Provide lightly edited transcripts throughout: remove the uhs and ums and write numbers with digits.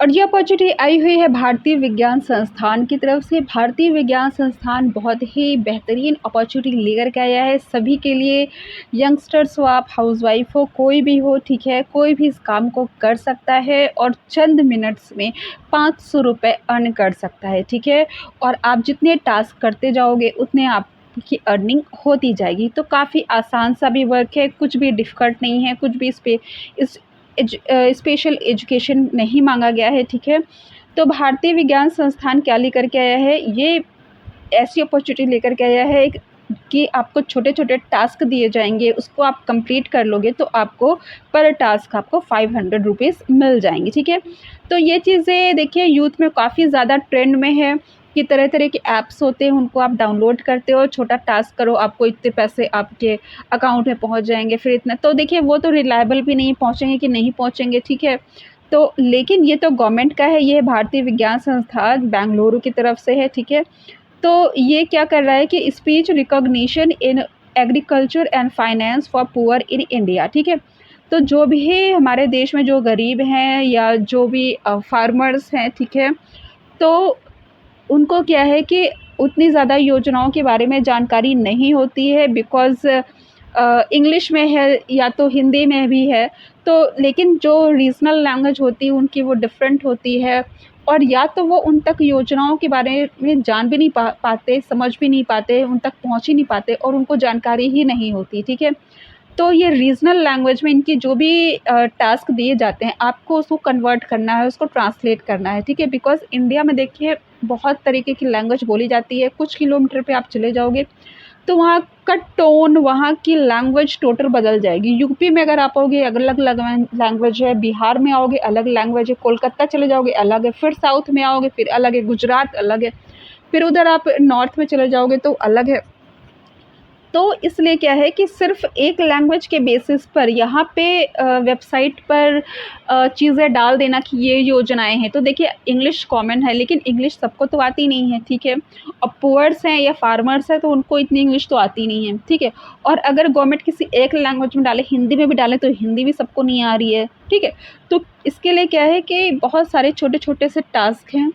और ये अपॉर्चुनिटी आई हुई है भारतीय विज्ञान संस्थान की तरफ से। भारतीय विज्ञान संस्थान बहुत ही बेहतरीन अपॉर्चुनिटी लेकर के आया है सभी के लिए। यंगस्टर्स हो, आप हाउसवाइफ हो, कोई भी हो, ठीक है, कोई भी इस काम को कर सकता है और चंद मिनट्स में 500 रुपये अर्न कर सकता है, ठीक है। और आप जितने टास्क करते जाओगे उतने आप की अर्निंग होती जाएगी। तो काफ़ी आसान सा भी वर्क है, कुछ भी डिफ़िकल्ट नहीं है, कुछ भी इस स्पेशल एजुकेशन नहीं मांगा गया है, ठीक है। तो भारतीय विज्ञान संस्थान क्या लेकर के आया है, ये ऐसी अपॉर्चुनिटी लेकर के आया है कि आपको छोटे-छोटे टास्क दिए जाएँगे, उसको आप कंप्लीट कर लोगे तो आपको पर टास्क आपको 500 रुपीज़ मिल जाएँगे, ठीक है। तो ये चीज़ें देखिए यूथ में काफ़ी ज़्यादा ट्रेंड में है कि तरह-तरह के ऐप्स होते हैं, उनको आप डाउनलोड करते हो, छोटा टास्क करो, आपको इतने पैसे आपके अकाउंट में पहुँच जाएँगे, फिर इतना। तो देखिए वो तो रिलायबल भी नहीं, पहुँचेंगे कि नहीं पहुँचेंगे, ठीक है। तो लेकिन ये तो गवर्नमेंट का है, ये भारतीय विज्ञान संस्थान बेंगलुरु की तरफ से है, ठीक है। तो ये क्या कर रहा है कि speech recognition in agriculture and finance for poor in India, ठीक है। तो जो भी हमारे देश में जो गरीब हैं या जो भी फार्मर्स हैं, ठीक है, तो उनको क्या है कि उतनी ज़्यादा योजनाओं के बारे में जानकारी नहीं होती है, बिकॉज़ इंग्लिश में है या तो हिंदी में भी है। तो लेकिन जो रीजनल लैंग्वेज होती है उनकी वो डिफरेंट होती है, और या तो वो उन तक योजनाओं के बारे में जान भी नहीं पाते, समझ भी नहीं पाते, उन तक पहुँच ही नहीं पाते और उनको जानकारी ही नहीं होती, ठीक है। तो ये रीजनल लैंग्वेज में इनकी जो भी टास्क दिए जाते हैं, आपको उसको कन्वर्ट करना है, उसको ट्रांसलेट करना है, ठीक है। बिकॉज़ इंडिया में देखिए बहुत तरीके की लैंग्वेज बोली जाती है, कुछ किलोमीटर पे आप चले जाओगे तो वहाँ का टोन, वहाँ की लैंग्वेज टोटल बदल जाएगी। यूपी में अगर आप आओगे अलग-अलग लैंग्वेज है, बिहार में आओगे अलग लैंग्वेज है, कोलकाता चले जाओगे अलग है, फिर साउथ में आओगे फिर अलग है, गुजरात अलग है, फिर उधर आप नॉर्थ में चले जाओगे तो अलग है। तो इसलिए क्या है कि सिर्फ़ एक लैंग्वेज के बेसिस पर यहाँ पे वेबसाइट पर चीज़ें डाल देना कि ये योजनाएँ हैं। तो देखिए इंग्लिश कॉमन है, लेकिन इंग्लिश सबको तो आती नहीं है, ठीक है। अब पुअर्स हैं या फार्मर्स हैं तो उनको इतनी इंग्लिश तो आती नहीं है, ठीक है। और अगर गवर्नमेंट किसी एक लैंग्वेज में डाले, हिंदी में भी डाले तो हिंदी भी सबको नहीं आ रही है, ठीक है। तो इसके लिए क्या है कि बहुत सारे छोटे-छोटे से टास्क हैं,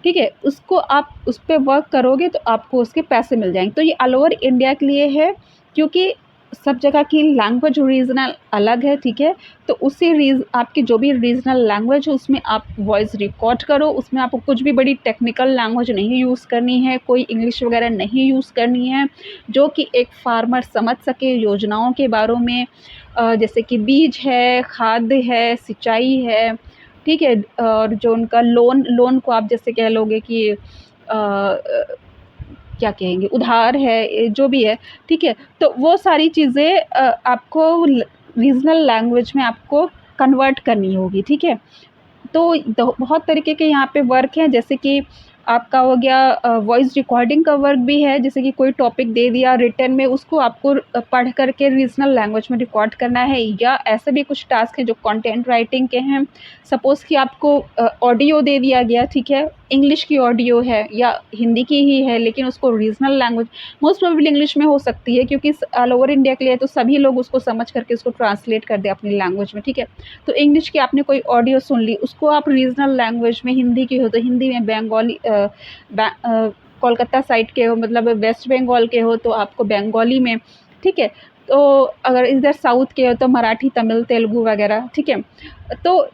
ठीक है, उसको आप उस पे वर्क करोगे तो आपको उसके पैसे मिल जाएँगे। तो ये ऑल ओवर इंडिया के लिए है, क्योंकि सब जगह की लैंग्वेज रीजनल अलग है, ठीक है। तो उसी आपकी जो भी रीजनल लैंग्वेज है उसमें आप वॉइस रिकॉर्ड करो, उसमें आपको कुछ भी बड़ी टेक्निकल लैंग्वेज नहीं यूज़ करनी है, कोई इंग्लिश वगैरह नहीं यूज़ करनी है, जो कि एक फार्मर समझ सके योजनाओं के बारे में। जैसे कि बीज है, खाद है, सिंचाई है, ठीक है। और जो उनका लोन को आप जैसे कह लोगे कि क्या कहेंगे, उधार है, जो भी है, ठीक है। तो वो सारी चीज़ें आपको रीजनल लैंग्वेज में आपको कन्वर्ट करनी होगी, ठीक है। तो बहुत तरीके के यहाँ पे वर्क हैं, जैसे कि आपका हो गया वॉइस रिकॉर्डिंग का वर्क भी है, जैसे कि कोई टॉपिक दे दिया रिटन में, उसको आपको पढ़ कर के रीजनल लैंग्वेज में रिकॉर्ड करना है। या ऐसे भी कुछ टास्क हैं जो कंटेंट राइटिंग के हैं। सपोज़ कि आपको ऑडियो दे दिया गया, ठीक है, इंग्लिश की ऑडियो है या हिंदी की ही है, लेकिन उसको regional language most probably English में हो सकती है, क्योंकि ऑल ओवर इंडिया के लिए तो सभी लोग उसको समझ करके उसको ट्रांसलेट कर दें अपनी लैंग्वेज में, ठीक है। तो इंग्लिश की आपने कोई ऑडियो सुन ली, उसको आप रीजनल लैंग्वेज में, हिंदी की हो तो हिंदी में, बंगाली कोलकाता साइड के हो, मतलब वेस्ट बंगाल के हो तो आपको बंगाली में, ठीक है। तो अगर इधर साउथ के हो तो मराठी, तमिल, तेलुगु वगैरह, ठीक है। तो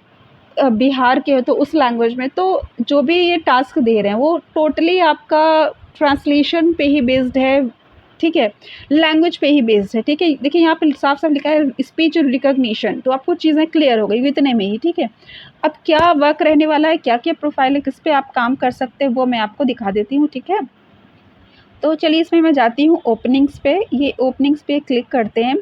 बिहार के हो तो उस लैंग्वेज में। तो जो भी ये टास्क दे रहे हैं वो टोटली आपका ट्रांसलेशन पे ही बेस्ड है, ठीक है, लैंग्वेज पे ही बेस्ड है, ठीक है। देखिए यहाँ पे साफ-साफ लिखा है स्पीच रिकॉग्निशन, तो आपको चीज़ें क्लियर हो गई इतने में ही, ठीक है। अब क्या वर्क रहने वाला है, क्या-क्या प्रोफ़ाइल है, किस पे आप काम कर सकते हैं, वो मैं आपको दिखा देती हूँ, ठीक है। तो चलिए इसमें मैं जाती हूँ ओपनिंग्स पे, ये ओपनिंग्स पे क्लिक करते हैं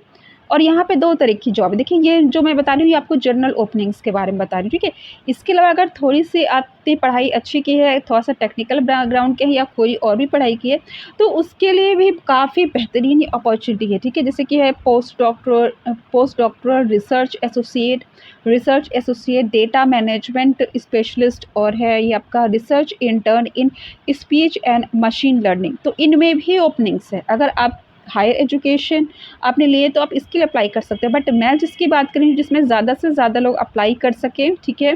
और यहाँ पे 2 तरह की जॉब है। देखिए ये जो मैं बता रही हूँ ये आपको जनरल ओपनिंग्स के बारे में बता रही हूँ, ठीक है। इसके अलावा अगर थोड़ी-सी आपने पढ़ाई अच्छी की है, थोड़ा-सा टेक्निकल बैकग्राउंड के हैं या कोई और भी पढ़ाई की है, तो उसके लिए भी काफ़ी बेहतरीन अपॉर्च्युनिटी है, ठीक है। जैसे कि है post doctoral research associate, data management specialist, और है ये आपका research intern in speech and machine learning. तो इनमें भी ओपनिंग्स है। अगर आप हायर एजुकेशन आपने लिए तो आप इसके लिए अप्लाई कर सकते हैं, बट मैं जिसकी बात कर रही हूँ जिसमें ज़्यादा से ज़्यादा लोग अप्लाई कर सकें, ठीक है,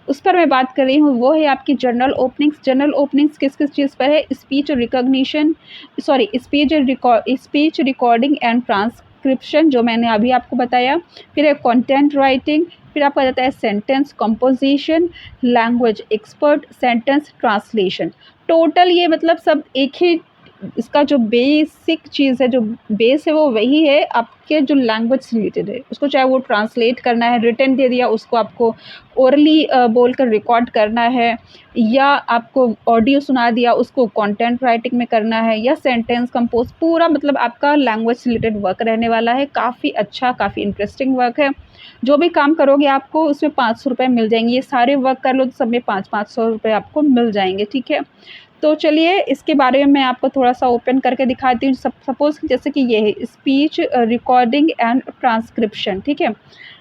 उस पर मैं बात कर रही हूँ, वो है आपकी जनरल ओपनिंग्स। जनरल ओपनिंग्स किस किस चीज़ पर है? Speech recognition, sorry speech recording and transcription, जो मैंने अभी आपको बताया। फिर है कंटेंट राइटिंग, फिर आपको आ जाता है sentence composition, language expert, sentence translation. Total ये मतलब सब एक ही, इसका जो बेसिक चीज़ है, जो बेस है वो वही है आपके जो लैंग्वेज से रिलेटेड है। उसको चाहे वो ट्रांसलेट करना है, रिटन दे दिया उसको आपको ओरली बोलकर रिकॉर्ड करना है, या आपको ऑडियो सुना दिया उसको कंटेंट राइटिंग में करना है, या सेंटेंस कंपोज, पूरा मतलब आपका लैंग्वेज से रिलेटेड वर्क रहने वाला है। काफ़ी अच्छा, काफ़ी इंटरेस्टिंग वर्क है। जो भी काम करोगे आपको उसमें 500 रुपये मिल जाएंगे। ये सारे वर्क कर लो तो सब में 500 रुपये आपको मिल जाएंगे, ठीक है। तो चलिए इसके बारे में मैं आपको थोड़ा-सा ओपन करके दिखाती हूँ। सपोज़ जैसे कि ये है स्पीच रिकॉर्डिंग एंड ट्रांसक्रिप्शन, ठीक है।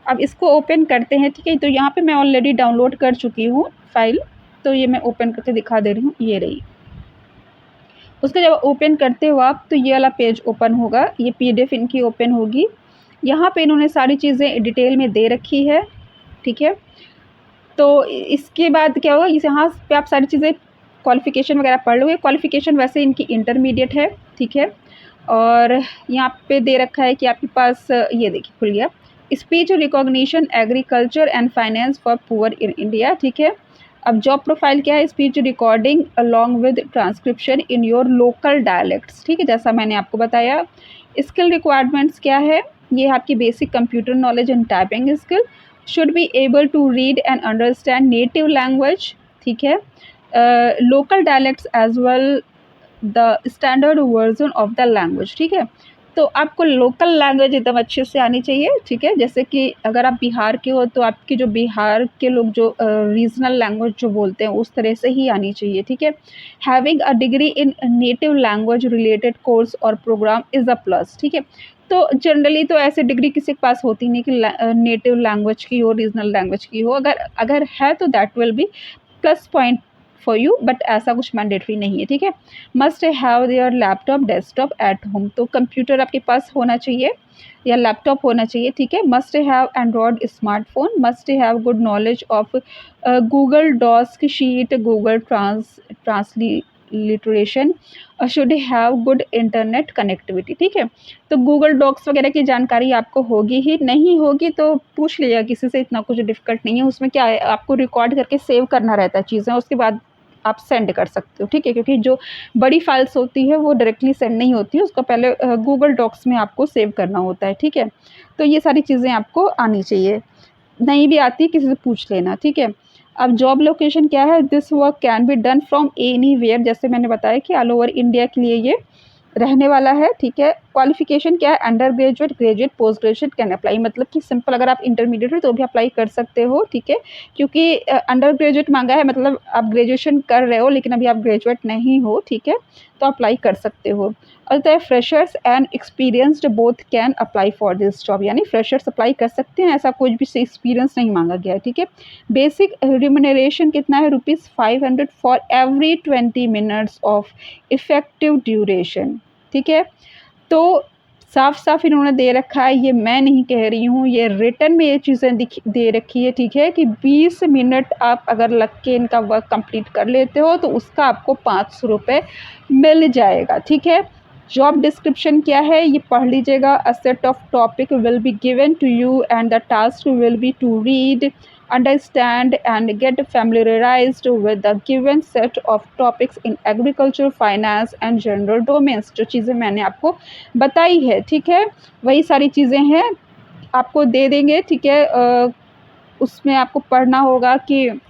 अब इसको ओपन करते हैं, ठीक है। तो यहाँ पे मैं ऑलरेडी डाउनलोड कर चुकी हूँ फ़ाइल, तो ये मैं ओपन करके दिखा दे रही हूँ, ये रही। उसको जब ओपन करते हो आप तो ये वाला पेज ओपन होगा, ये पीडीएफ इनकी ओपन होगी। यहाँ पे इन्होंने सारी चीज़ें डिटेल में दे रखी है, ठीक है। तो इसके बाद क्या होगा, इस यहाँ पे आप सारी चीज़ें क्वालिफ़िकेशन वगैरह पढ़ लोगे। क्वालिफ़िकेशन वैसे इनकी इंटरमीडिएट है, ठीक है। और यहाँ पे दे रखा है कि आपके पास ये देखिए खुल गया, speech recognition agriculture and finance for poor in India, ठीक है। अब जॉब प्रोफाइल क्या है? Speech recording along with transcription in your local dialects, ठीक है, जैसा मैंने आपको बताया। स्किल रिक्वायरमेंट्स क्या है? ये आपकी basic computer knowledge and typing skill, should be able to read and understand native language, ठीक है, local dialects as well the standard version of the language, ठीक है। तो आपको लोकल लैंग्वेज एकदम अच्छे से आनी चाहिए, ठीक है। जैसे कि अगर आप बिहार के हो तो आपकी जो बिहार के लोग जो रीजनल लैंग्वेज जो बोलते हैं उस तरह से ही आनी चाहिए, ठीक है। Having a degree in native language related course और प्रोग्राम इज़ अ प्लस, ठीक है। तो जनरली तो ऐसे डिग्री किसी के पास होती नहीं कि नेटिव लैंग्वेज की हो, रीजनल लैंग्वेज की हो। अगर अगर है तो that will be plus point for you, but ऐसा कुछ मैंडेटरी नहीं है, ठीक है। Must have their laptop desktop at home, तो कंप्यूटर आपके पास होना चाहिए या लैपटॉप होना चाहिए, ठीक है। Must have Android smartphone, must have good knowledge of Google Docs sheet, Google transliteration, should have good internet connectivity, ठीक है। तो गूगल डॉक्स वगैरह की जानकारी आपको होगी ही, नहीं होगी तो पूछ लिया किसी से, इतना कुछ डिफिकल्ट नहीं है। उसमें क्या है, आपको रिकॉर्ड करके सेव करना रहता है चीज़ें, उसके बाद आप सेंड कर सकते हो, ठीक है। क्योंकि जो बड़ी फाइल्स होती है वो डायरेक्टली सेंड नहीं होती है, उसको पहले गूगल डॉक्स में आपको सेव करना होता है, ठीक है। तो ये सारी चीज़ें आपको आनी चाहिए, नहीं भी आती किसी से पूछ लेना, ठीक है। अब जॉब लोकेशन क्या है? This work can be done from anywhere, जैसे मैंने बताया कि ऑल ओवर इंडिया के लिए ये रहने वाला है, ठीक है। क्वालिफिकेशन क्या है? Under graduate, graduate, post graduate can apply, मतलब कि सिंपल अगर आप इंटरमीडिएट हो तो भी अप्लाई कर सकते हो, ठीक है। क्योंकि अंडर ग्रेजुएट मांगा है, मतलब आप ग्रेजुएशन कर रहे हो लेकिन अभी आप ग्रेजुएट नहीं हो, ठीक है, तो अप्लाई कर सकते हो। और freshers and experienced both can apply for this job, यानी फ्रेशर्स अप्लाई कर सकते हैं, ऐसा कुछ भी एक्सपीरियंस नहीं मांगा गया है, ठीक है। बेसिक रिम्यूनरेशन कितना है? ₹500 for every 20 minutes of effective duration, ठीक है। तो साफ साफ इन्होंने दे रखा है, ये मैं नहीं कह रही हूँ, ये रिटन में ये चीज़ें दे रखी है, ठीक है, कि 20 मिनट आप अगर लग के इनका वर्क कंप्लीट कर लेते हो तो उसका आपको 500 रुपये मिल जाएगा, ठीक है। जॉब डिस्क्रिप्शन क्या है ये पढ़ लीजिएगा। A set of topic will be given to you and the task will be to read, understand and get familiarized with the given set of topics in agriculture, finance and general domains, जो चीज़ें मैंने आपको बताई है, ठीक है, वही सारी चीज़ें हैं आपको दे देंगे, ठीक है। उसमें आपको पढ़ना होगा कि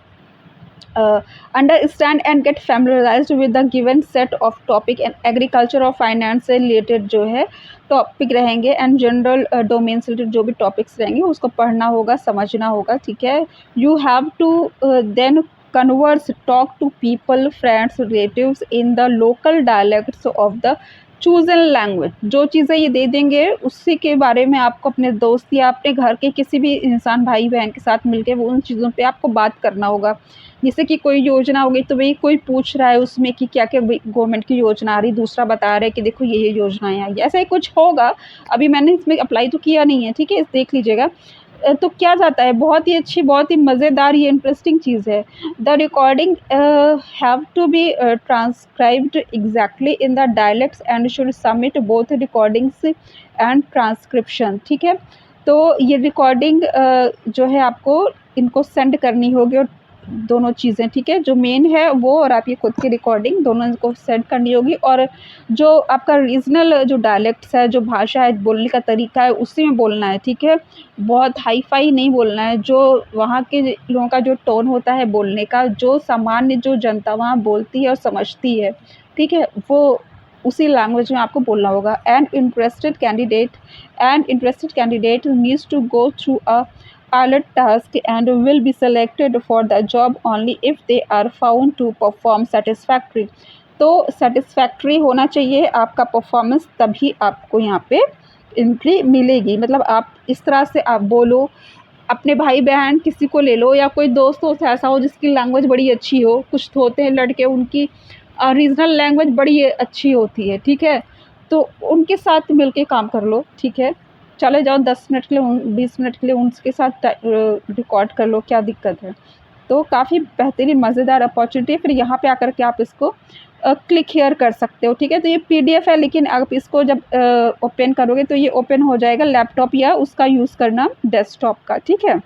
understand and get familiarized with the given set of topic and agriculture और फाइनेंस से रिलेटेड जो है टॉपिक रहेंगे एंड जनरल डोमेन से रिलेटेड जो भी टॉपिक्स रहेंगे उसको पढ़ना होगा, समझना होगा, ठीक है। You have to then converse, talk to people, friends, relatives in the local dialects of the chosen language, जो चीज़ें ये दे देंगे उसी के बारे में आपको अपने दोस्त या अपने घर के किसी भी इंसान भाई बहन के साथ मिलके वो उन चीज़ों पे आपको बात करना होगा। जैसे कि कोई योजना हो गई तो भाई कोई पूछ रहा है उसमें कि क्या क्या गवर्नमेंट की योजना आ रही, दूसरा बता रहा है कि देखो ये योजनाएं आई, ऐसा ही कुछ होगा। अभी मैंने इसमें अप्लाई तो किया नहीं है, ठीक है, देख लीजिएगा। तो क्या जाता है, बहुत ही अच्छी, बहुत ही मज़ेदार, ये इंटरेस्टिंग चीज़ है। The recording have to be transcribed exactly in the dialects and should submit both recordings and transcription, ठीक है। तो ये रिकॉर्डिंग जो है आपको इनको सेंड करनी होगी, और दोनों चीज़ें, ठीक है, जो मेन है वो और आपकी खुद की रिकॉर्डिंग, दोनों को सेंड करनी होगी। और जो आपका रीजनल जो डायलेक्ट्स है, जो भाषा है, बोलने का तरीका है, उसी में बोलना है, ठीक है। बहुत हाई फाई नहीं बोलना है, जो वहाँ के लोगों का जो टोन होता है बोलने का, जो सामान्य जो जनता वहाँ बोलती है और समझती है, ठीक है, वो उसी लैंग्वेज में आपको बोलना होगा। And interested candidate needs to go through a pilot task and will be selected for the job only if they are found to perform satisfactory। तो सेटिस्फैक्ट्री होना चाहिए आपका परफॉर्मेंस, तभी आपको यहाँ पे एंट्री मिलेगी। मतलब आप इस तरह से आप बोलो, अपने भाई बहन किसी को ले लो, या कोई दोस्त हो ऐसा हो जिसकी लैंग्वेज बड़ी अच्छी हो। कुछ तो होते हैं लड़के, उनकी रीजनल लैंग्वेज बड़ी अच्छी होती है, ठीक है, तो उनके साथ मिलके काम कर लो, ठीक है। चले जाओ 10 मिनट के लिए, 20 मिनट के लिए उनके साथ रिकॉर्ड कर लो, क्या दिक्कत है। तो काफ़ी बेहतरीन मज़ेदार अपॉर्चुनिटी है। फिर यहाँ पे आकर के आप इसको क्लिक हियर कर सकते हो, ठीक है। तो ये पीडीएफ है, लेकिन आप इसको जब ओपन करोगे तो ये ओपन हो जाएगा लैपटॉप या उसका यूज़ करना डेस्कटॉप का, ठीक है।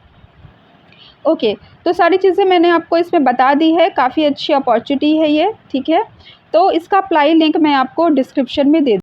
ओके, तो सारी चीज़ें मैंने आपको इसमें बता दी है, काफ़ी अच्छी अपॉर्चुनिटी है ये, ठीक है। तो इसका अप्लाई लिंक मैं आपको डिस्क्रिप्शन में दे